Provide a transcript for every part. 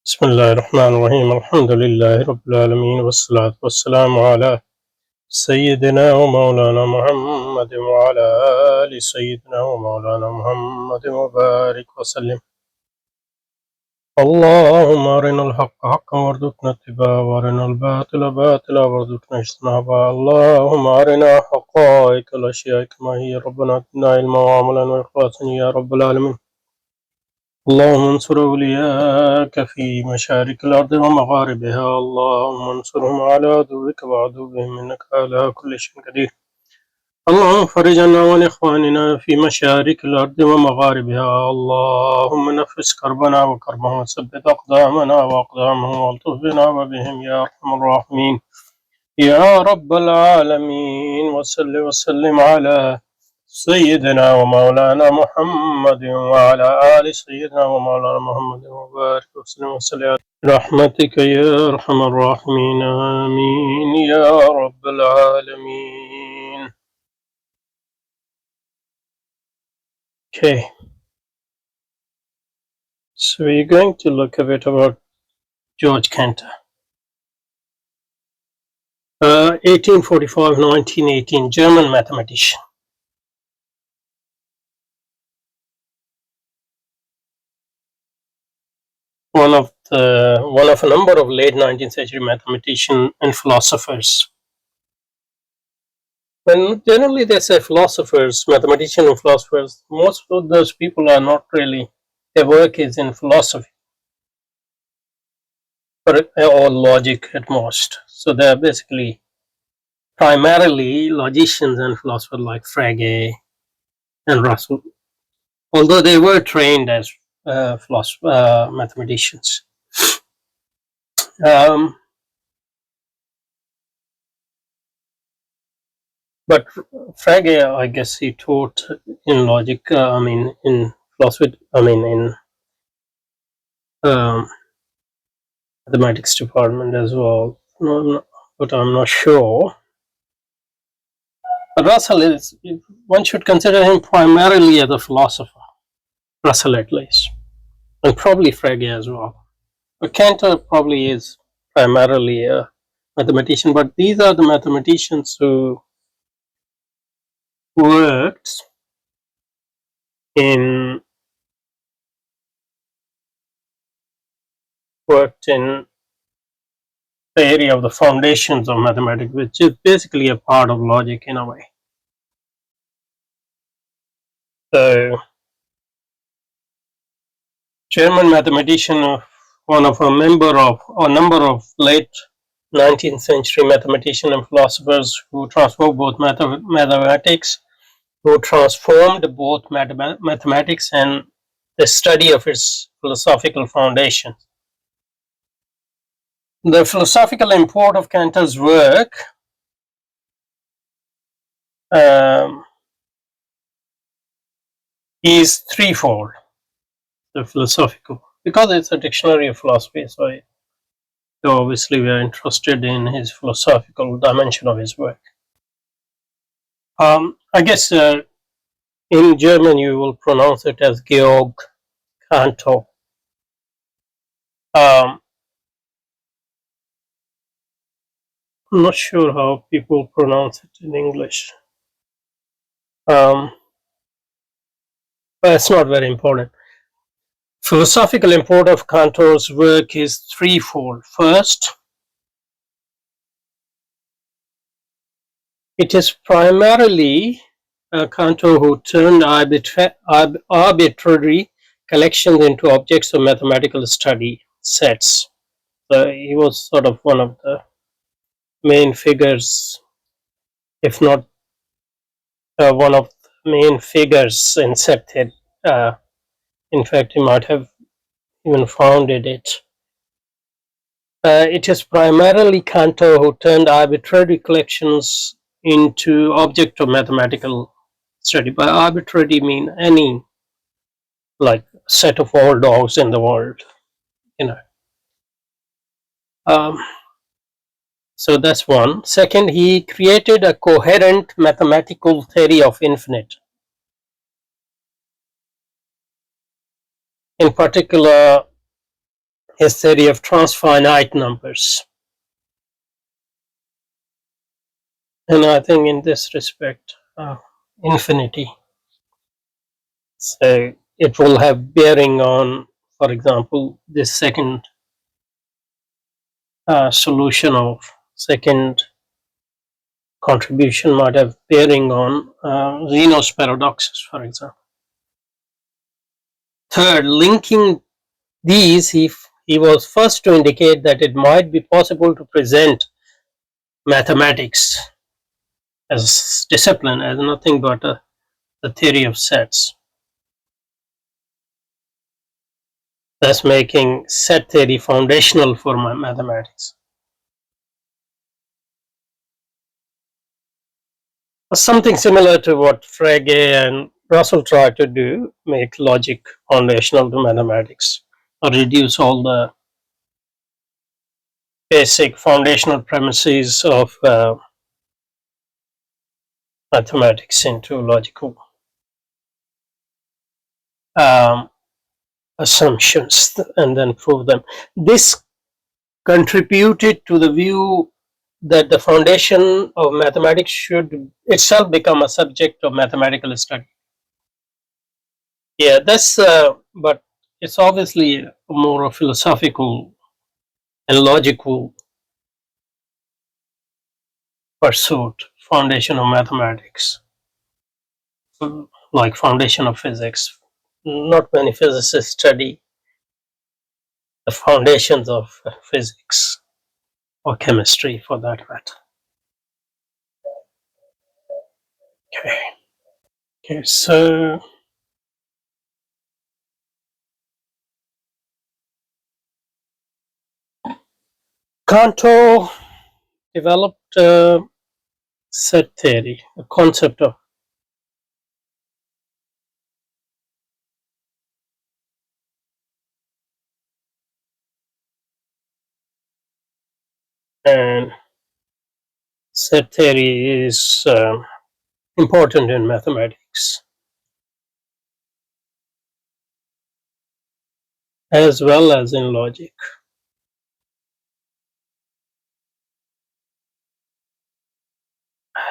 بسم الله الرحمن الرحيم الحمد لله رب العالمين والصلاة والسلام على سيدنا ومولانا محمد وعلى آل سيدنا ومولانا محمد وبارك وسلم. اللهم أرنا الحق حقا وارزقنا اتباعه وأرنا الباطل باطلا وارزقنا اجتنابه. اللهم أرنا حقائق الأشياء كما هي ربنا اتنا علما وعملا وإخلاصا يا رب العالمين. اللهم انصر أولياءك في مشارق الأرض ومغاربها. اللهم انصرهم على عدوك وعدوهم إنك على كل شيء قدير. اللهم فرج عنا وعن إخواننا في مشارق الأرض ومغاربها. اللهم نفس كربنا وكربهم وثبت أقدامنا وأقدامهم والطف بنا وبهم يا أرحم الراحمين يا رب العالمين. وصل وسلم على سيدنا ومولانا محمد وعلى آل سيدنا ومولانا محمد وبارك وسلم وسلم برحمتك يا أرحم الراحمين. آمين يا رب العالمين. Okay, so we're going to look a bit about Georg Cantor. 1845-1918, German mathematician. One of a number of late 19th century mathematicians and philosophers. When generally they say philosophers, mathematicians and philosophers, most of those people are not really, their work is in philosophy or logic at most. So they're basically primarily logicians and philosophers like Frege and Russell, although they were trained as mathematicians. But Frege, I guess he taught in logic, in philosophy, in mathematics department as well. No, but I'm not sure. But Russell is, one should consider him primarily as a philosopher, Russell at least, and probably Frege as well. But Cantor probably is primarily a mathematician, but these are the mathematicians who worked in the area of the foundations of mathematics, which is basically a part of logic in a way. So, German mathematician, one of a number of late 19th century mathematicians and philosophers who transformed both mathematics, and the study of its philosophical foundations. The philosophical import of Cantor's work is threefold. The philosophical, because it's a dictionary of philosophy, so obviously we are interested in his philosophical dimension of his work. I guess in German you will pronounce it as Georg Cantor. I'm not sure how people pronounce it in English. But it's not very important. Philosophical import of Cantor's work is threefold. First, it is primarily Cantor who turned arbitrary collections into objects of mathematical study sets. So he was sort of one of the main figures, if not one of the main figures in septet. In fact, he might have even founded it. It is primarily Cantor who turned arbitrary collections into object of mathematical study. By arbitrary mean any, like, set of all dogs in the world, So that's one. Second, he created a coherent mathematical theory of infinite. In particular, his theory of transfinite numbers. And I think in this respect, infinity. So it will have bearing on, for example, this second solution of second contribution might have bearing on Zeno's paradoxes, for example. Third, linking these, he was first to indicate that it might be possible to present mathematics as discipline as nothing but the theory of sets, thus making set theory foundational for mathematics. Something similar to what Frege and Russell tried to do, make logic foundational to mathematics, or reduce all the basic foundational premises of mathematics into logical um, assumptions and then prove them. This contributed to the view that the foundation of mathematics should itself become a subject of mathematical study. Yeah, that's, but it's obviously more a philosophical and logical pursuit, foundation of mathematics, like foundation of physics. Not many physicists study the foundations of physics or chemistry for that matter. Okay. Okay, so Cantor developed set theory, a concept of and set theory is important in mathematics as well as in logic.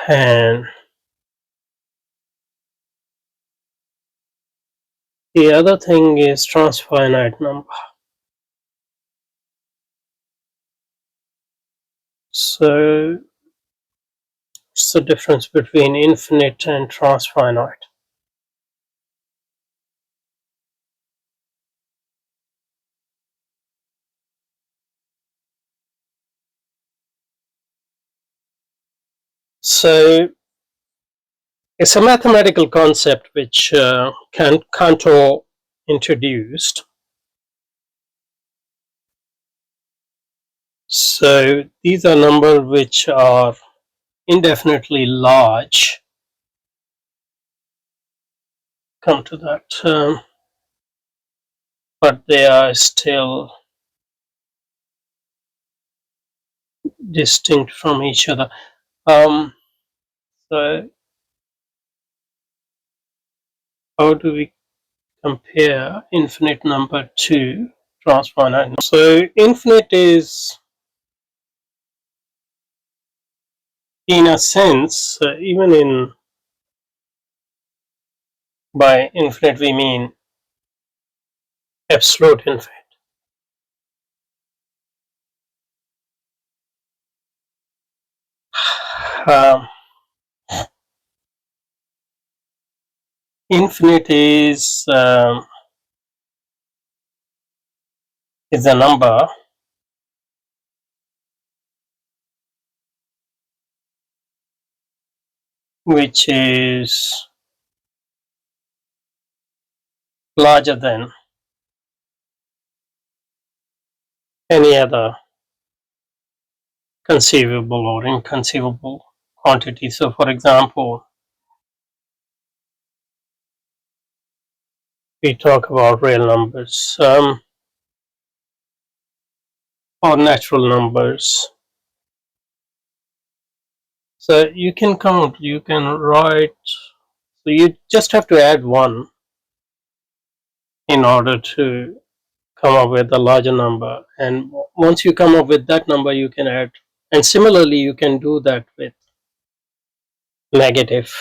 And the other thing is transfinite number. So what's the difference between infinite and transfinite? So it's a mathematical concept which Cantor introduced. So these are numbers which are indefinitely large. Come to that term, but they are still distinct from each other. So how do we compare infinite number to transfinite number? So infinite is, in a sense, even in, by infinite we mean absolute infinite. Um, Infinite is a number which is larger than any other conceivable or inconceivable quantity. So, for example, we talk about real numbers or natural numbers. So you can count, you can write, so you just have to add 1 in order to come up with a larger number, and once you come up with that number you can add, and similarly you can do that with negative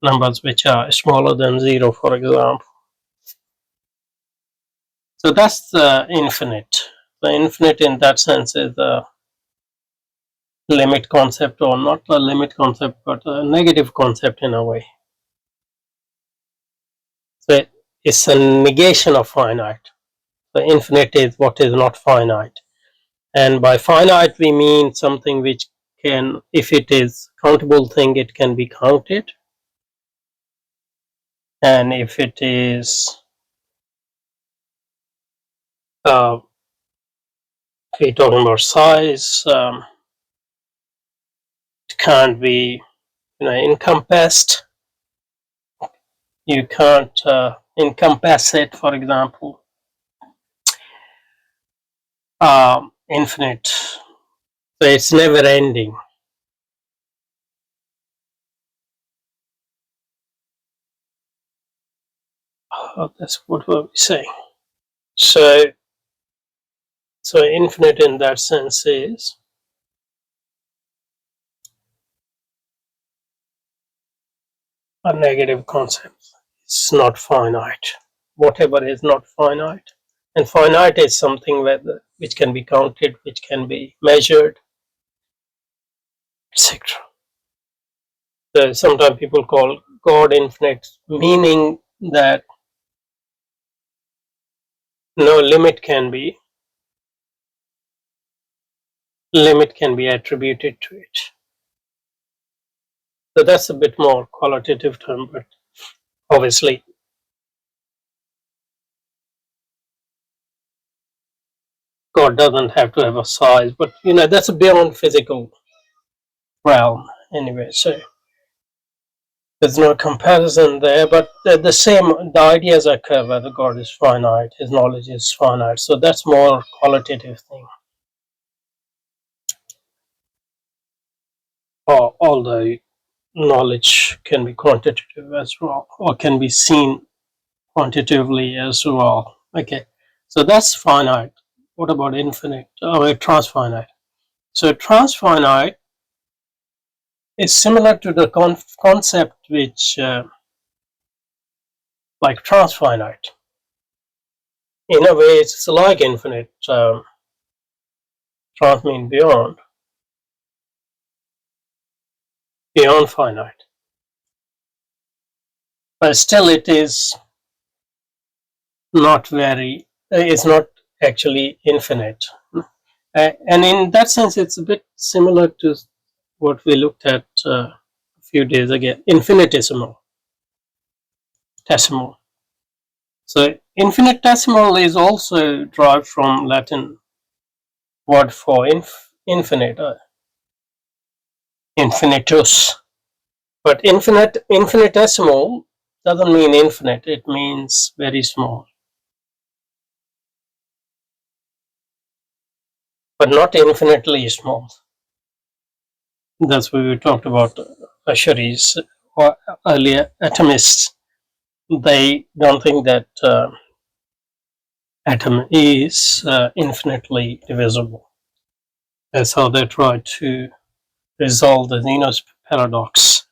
numbers which are smaller than 0, for example. So that's the infinite. The infinite in that sense is a limit concept, or not a limit concept but a negative concept in a way. So it's a negation of finite. The infinite is what is not finite, and by finite we mean something which can, if it is countable thing, it can be counted, and if it is if we're talking about size, it can't be encompassed. You can't encompass it, for example. Infinite, so it's never ending. That's what we're saying. So infinite in that sense is a negative concept. It's not finite. Whatever is not finite, and finite is something which can be counted, which can be measured, etc. So sometimes people call God infinite, meaning that no limit can be attributed to it. So that's a bit more qualitative term, but obviously God doesn't have to have a size, but that's a beyond physical realm anyway. So there's no comparison there, but the ideas occur whether God is finite, his knowledge is finite. So that's more qualitative thing. Although knowledge can be quantitative as well, or can be seen quantitatively as well. Okay, so that's finite. What about infinite or transfinite? So transfinite is similar to the concept which like transfinite. In a way it's like infinite. Trans mean beyond finite, but still it is not very, it's not actually infinite. And in that sense it's a bit similar to what we looked at a few days ago, infinitesimal. So infinitesimal is also derived from Latin word for infinite, infinitus. But infinitesimal doesn't mean infinite, it means very small, but not infinitely small. That's what we talked about. Asheris or earlier atomists, they don't think that atom is infinitely divisible. That's how they try to resolve the Zeno's paradox.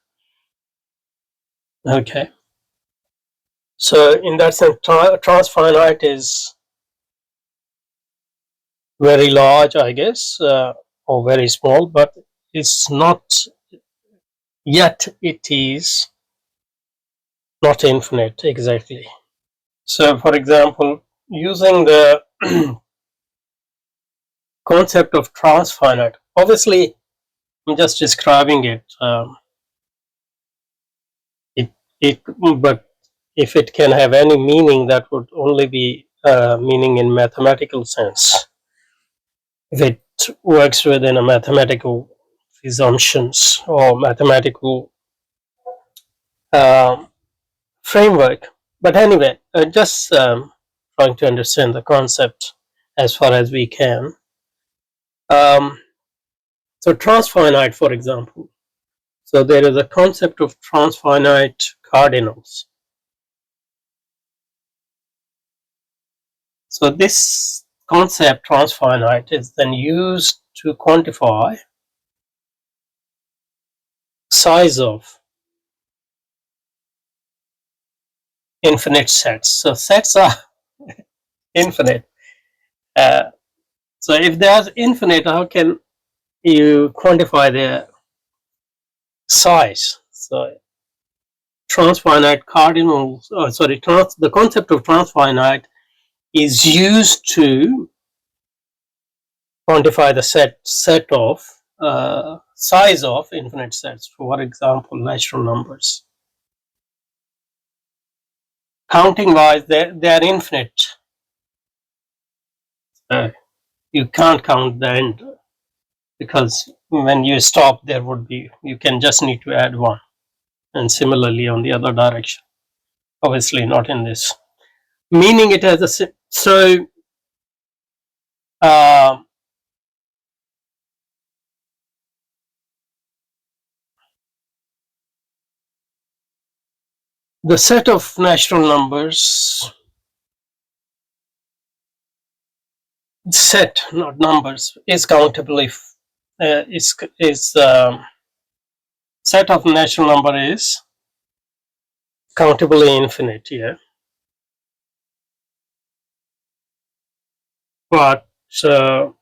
Okay, so in that sense, transfinite is very large, I guess, or very small, but it's not yet. It is not infinite exactly. So, for example, using the concept of transfinite, obviously, I'm just describing it. But if it can have any meaning, that would only be meaning in mathematical sense. If it works within a mathematical assumptions or mathematical framework. But anyway, just trying to understand the concept as far as we can. So transfinite, for example. So there is a concept of transfinite cardinals. So this concept transfinite is then used to quantify size of infinite sets. So sets are infinite. So if they are infinite, how can you quantify their size? So transfinite cardinals, the concept of transfinite is used to quantify the set of size of infinite sets. For example, natural numbers. Counting wise, they are infinite. You can't count the end, because when you stop, there would be, you can just need to add one. And similarly on the other direction, obviously not in this, meaning it has a, so the set of natural numbers, set not numbers, is countable if is set of natural number is countably infinite here, but so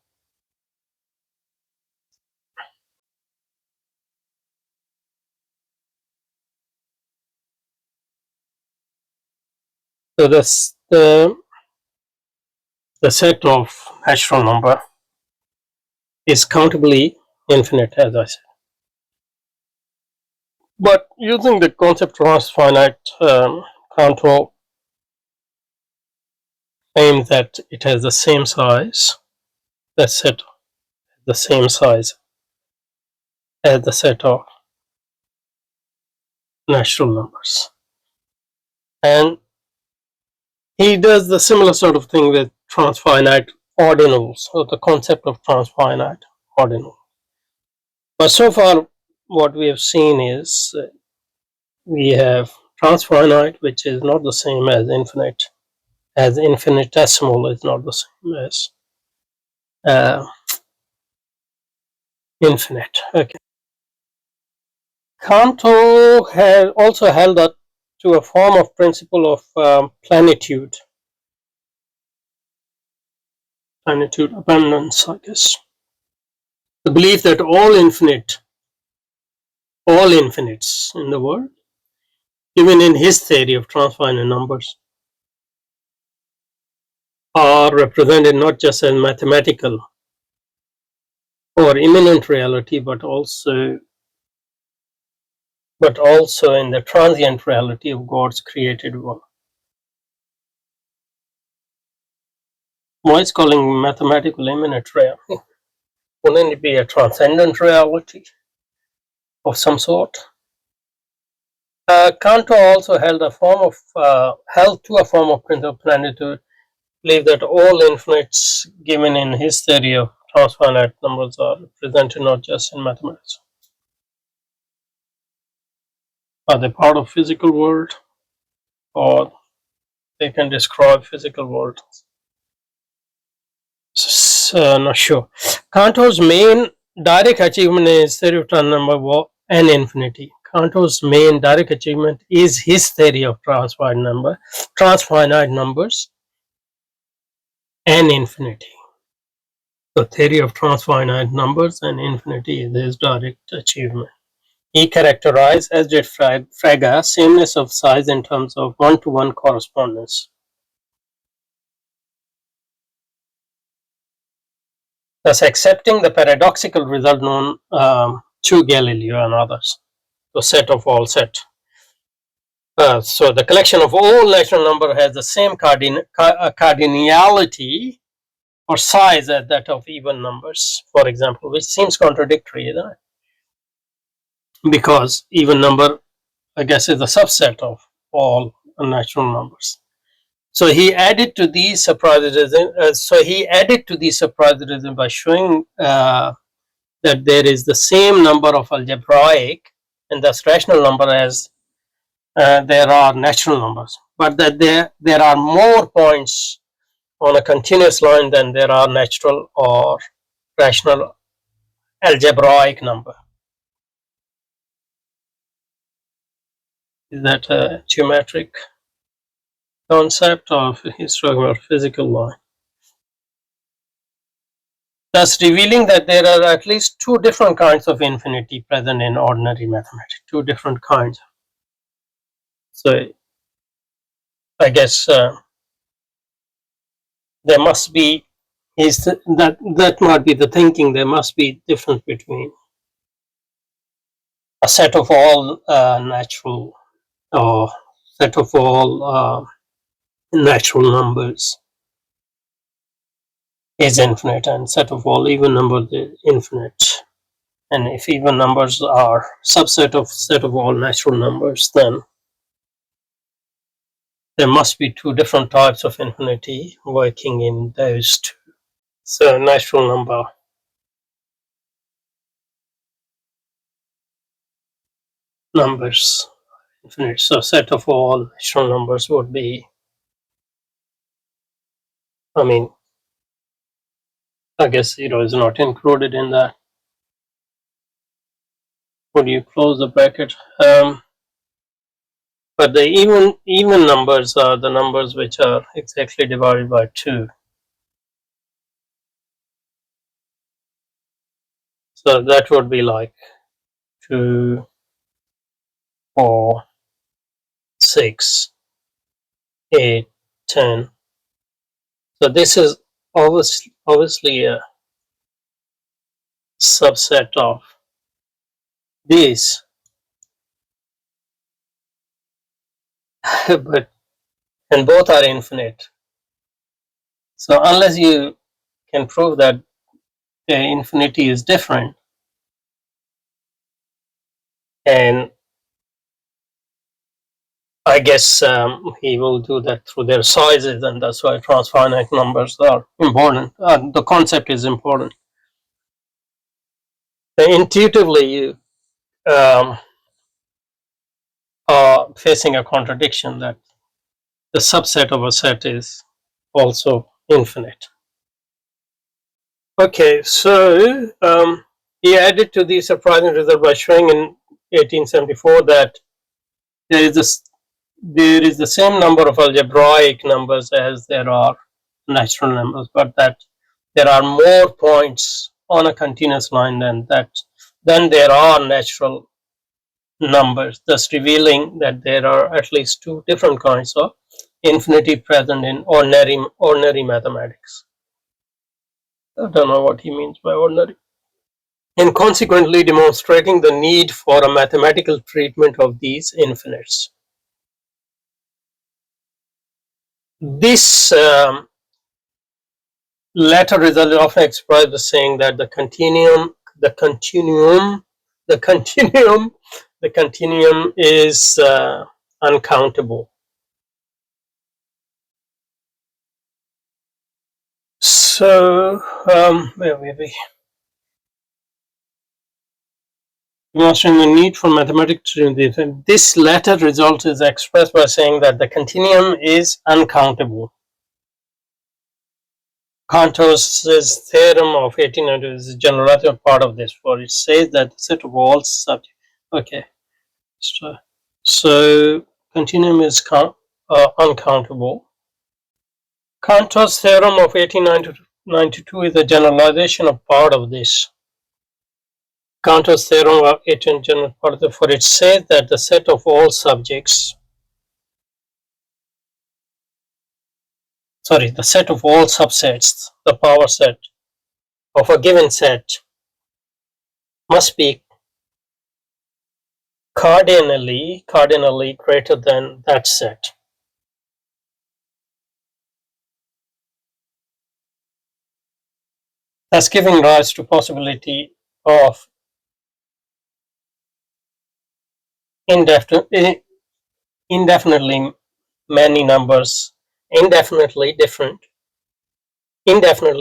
this the set of natural number is countably infinite, as I said. But using the concept transfinite, Cantor claims that it has the same size, that set the same size as the set of natural numbers. And he does the similar sort of thing with transfinite ordinals, or the concept of transfinite ordinal. But so far, what we have seen is we have transfinite, which is not the same as infinite, as infinitesimal is not the same as infinite. Okay. Cantor has also held up to a form of principle of plenitude abundance, I guess. The belief that all infinites in the world, even in his theory of transfinite numbers, are represented not just as mathematical or imminent reality, but also in the transient reality of God's created world. Why is calling mathematical imminent reality? Wouldn't it be a transcendent reality of some sort? Cantor also held to a form of principle plenitude, believe that all infinites given in his theory of transfinite numbers are represented not just in mathematics. Are they part of physical world, or they can describe physical world? Not sure. Cantor's main direct achievement in his theory of n infinity. Cantor's main direct achievement is his theory of transfinite numbers n infinity. The theory of transfinite numbers and infinity is his direct achievement. He characterized, as did Frege, sameness of size in terms of one-to-one correspondence. Thus accepting the paradoxical result known to Galileo and others, the set of all set. So the collection of all natural number has the same cardinality or size as that of even numbers, for example, which seems contradictory, isn't it? Because even number, I guess, is a subset of all natural numbers. So he added to these surprises. By showing that there is the same number of algebraic and thus rational number as there are natural numbers, but that there are more points on a continuous line, then there are natural or rational algebraic number. Is that a geometric concept of he's talking about physical line? Thus revealing that there are at least two different kinds of infinity present in ordinary mathematics. Two different kinds. So I guess there must be that might be the thinking. There must be difference between a set of all natural or set of all natural numbers is infinite, and set of all even numbers is infinite. And if even numbers are subset of set of all natural numbers, then there must be two different types of infinity working in those two. So natural number numbers infinite. So set of all natural numbers would be, I mean, I guess 0 is not included in that. Would you close the bracket? But the even numbers are the numbers which are exactly divided by 2. So that would be like 2, 4, 6, 8, 10. So this is obviously a subset of these. But and both are infinite. So unless you can prove that the infinity is different, and I guess he will do that through their sizes, and that's why transfinite numbers are important. The concept is important. Intuitively, you are facing a contradiction that the subset of a set is also infinite. Okay, so he added to the surprising result by showing in 1874 that there is the same number of algebraic numbers as there are natural numbers, but that there are more points on a continuous line than there are natural numbers, thus revealing that there are at least two different kinds of infinity present in ordinary mathematics. I don't know what he means by ordinary. And consequently demonstrating the need for a mathematical treatment of these infinites. This latter result is often expressed as saying that the continuum is uncountable. So where were we? Demonstrating the need for mathematics. This latter result is expressed by saying that the continuum is uncountable. Cantor's theorem of 1800 is a generalized part of this, for it says that the set of all subjects. Okay, so continuum is uncountable. Cantor's theorem of 1892 is a generalization of part of this. Cantor's theorem of 1892 for it says that the set of all subjects, the set of all subsets, the power set of a given set must be cardinally greater than that set. Thus giving rise to possibility of indefinitely many numbers, indefinitely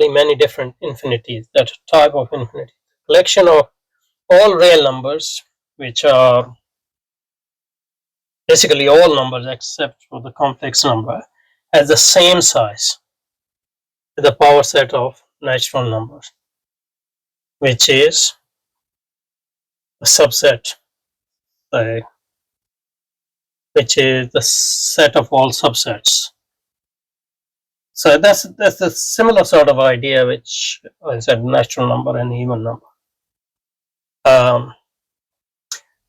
many different infinities. That type of infinity, collection of all real numbers, which are basically all numbers except for the complex number, has the same size. the power set of natural numbers, which is a subset, which is the set of all subsets. So that's a similar sort of idea, which I said natural number and even number.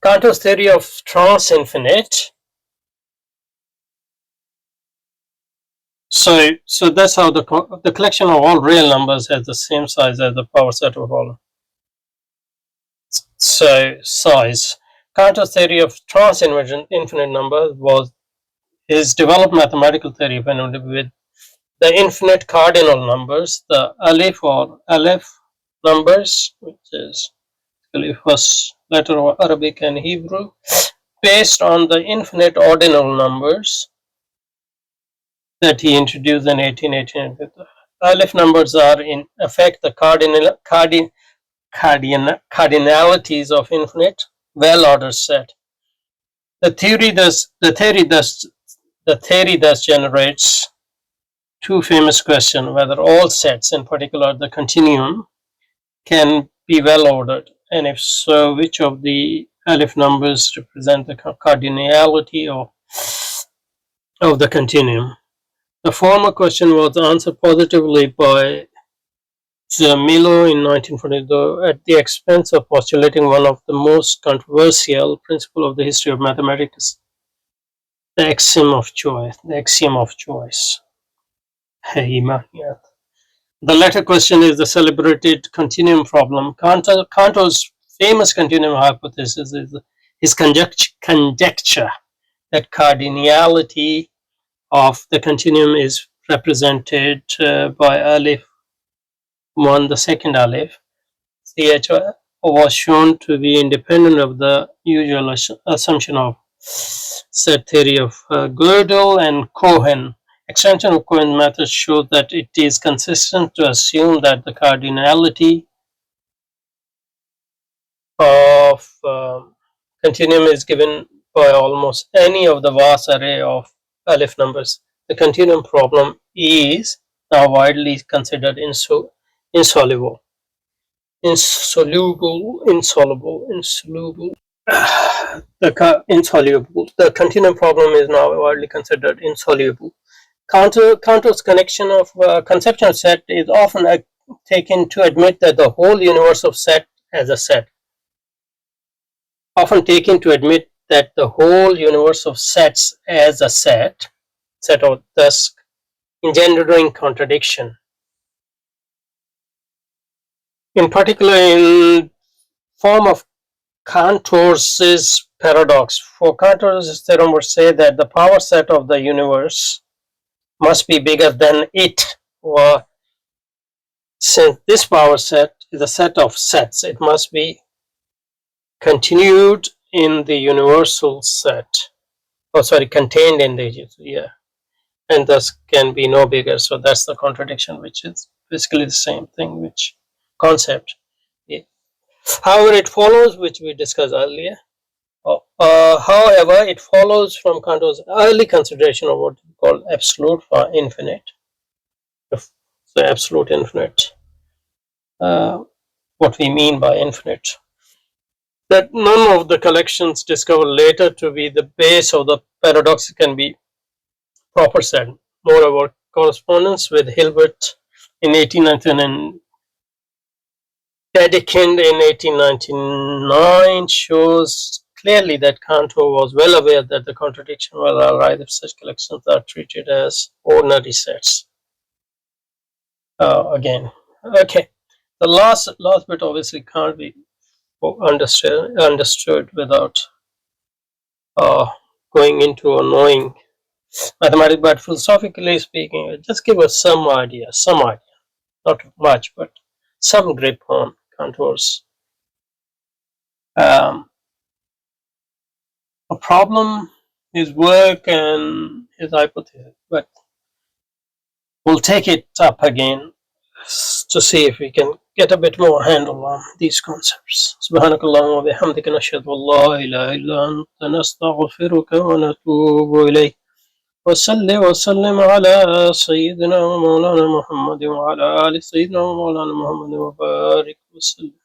Cantor's theory of trans-infinite. So that's how the collection of all real numbers has the same size as the power set of all. So size. Cantor's theory of trans-infinite numbers was his developed mathematical theory of with the infinite cardinal numbers, the aleph numbers, which is the first letter of Arabic and Hebrew, based on the infinite ordinal numbers that he introduced in 1889. The aleph numbers are in effect the cardinalities of infinite well-ordered set. The theory thus generates two famous questions: whether all sets, in particular the continuum, can be well ordered, and if so, which of the aleph numbers represent the cardinality of the continuum. The former question was answered positively by Milo in 1940, though at the expense of postulating one of the most controversial principles of the history of mathematics, the axiom of choice. The latter question is the celebrated continuum problem. Cantor's famous continuum hypothesis is his conjecture that cardinality of the continuum is represented by aleph 1, the second aleph. Ch was shown to be independent of the usual assumption of set theory of Gödel and Cohen. Extension of Cohen's method shows that it is consistent to assume that the cardinality of continuum is given by almost any of the vast array of aleph numbers. The continuum problem is now widely considered insoluble. The continuum problem is now widely considered insoluble. Cantor's conception of set is often taken to admit that the whole universe of set as a set. Often taken to admit that the whole universe of sets as a set of thus engendering contradiction. In particular, in form of Cantor's paradox. For Cantor's theorem would say that the power set of the universe must be bigger than it, or since this power set is a set of sets, it must be continued in the universal set. Contained in the and thus can be no bigger. So that's the contradiction, which is basically the same thing, which concept. Yeah. However, it follows, which we discussed earlier. However, it follows from Cantor's early consideration of what we call absolute infinite. So, absolute infinite. What we mean by infinite. That none of the collections discovered later to be the base of the paradox can be proper set. Moreover, correspondence with Hilbert in 1899 and Dedekind in 1899 shows clearly that Cantor was well aware that the contradiction will arise if such collections are treated as ordinary sets. Again, okay. The last bit obviously can't be understood without going into a knowing mathematics, but philosophically speaking, just give us some idea, not much, but some grip on Cantor's a problem, his work, and his hypothesis. But we'll take it up again to see if we can get a bit more handle on these concepts. سبحانك اللهم وبحمدك نشهد أن لا إله إلا أنت نستغفرك ونتوب إليك. وصل وسلم على سيدنا ومولانا محمد وعلى آل سيدنا ومولانا محمد وبارك وسلم.